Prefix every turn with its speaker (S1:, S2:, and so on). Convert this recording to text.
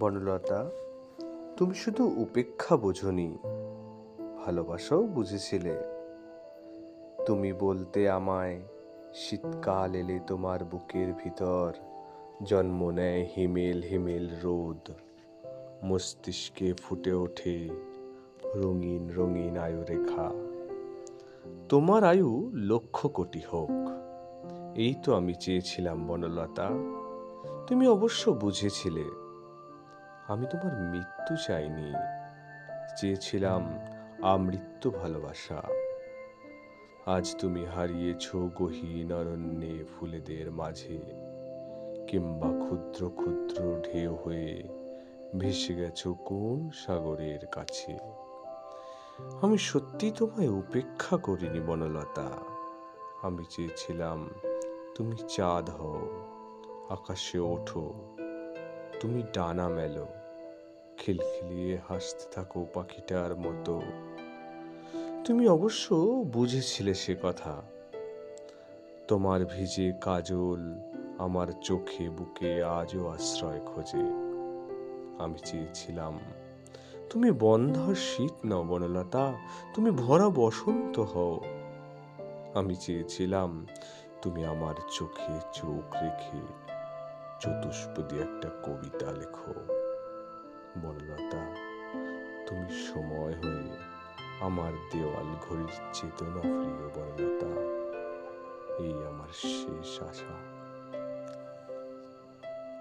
S1: বনলতা, তুমি শুধু উপেক্ষা বোঝনি, ভালোবাসাও বুঝেছিলে। তুমি বলতে আমায়, শীতকাল এলে তোমার বুকের ভিতর জন্ম নেয় হিমেল হিমেল রোদ, মস্তিষ্কে ফুটে ওঠে রঙিন রঙিন আয়ু রেখা। তোমার আয়ু 1,00,00,000 হোক, এই তো আমি চেয়েছিলাম বনলতা। তুমি অবশ্য বুঝেছিলে আমি তোমার মৃত্যু চাইনি, চেয়েছিলাম আমৃত্যু ভালোবাসা। আজ তুমি হারিয়েছ গহীন অরণ্যে ফুলেদের মাঝে, কিংবা ক্ষুদ্র ক্ষুদ্র ঢেউ হয়ে ভেসে গেছো কোন সাগরের কাছে। আমি সত্যি তোমায় উপেক্ষা করিনি বনলতা। আমি চেয়েছিলাম তুমি চাঁদ হও, আকাশে ওঠো, তুমি ডানা মেলো, খিলখিলিয়ে হাসতে থাকো পাখিটার মতো। তুমি অবশ্য বুঝেছিলে সে কথা। তোমার ভিজে কাজল আমার চোখে বুকে আজও আশ্রয় খোঁজে। আমি চেয়েছিলাম তুমি বন্ধ্যার শীত নও বনলতা, তুমি ভরা বসন্ত হও। আমি চেয়েছিলাম তুমি আমার চোখে চোখ রেখে চতুষ্পদী একটা কবিতা লেখো। বনলতা, তুমি সময় হয়ে আমার দেওয়াল ঘড়ির চেতনা ফিরিয়ে বনলতা, এই আমার শেষ আশা।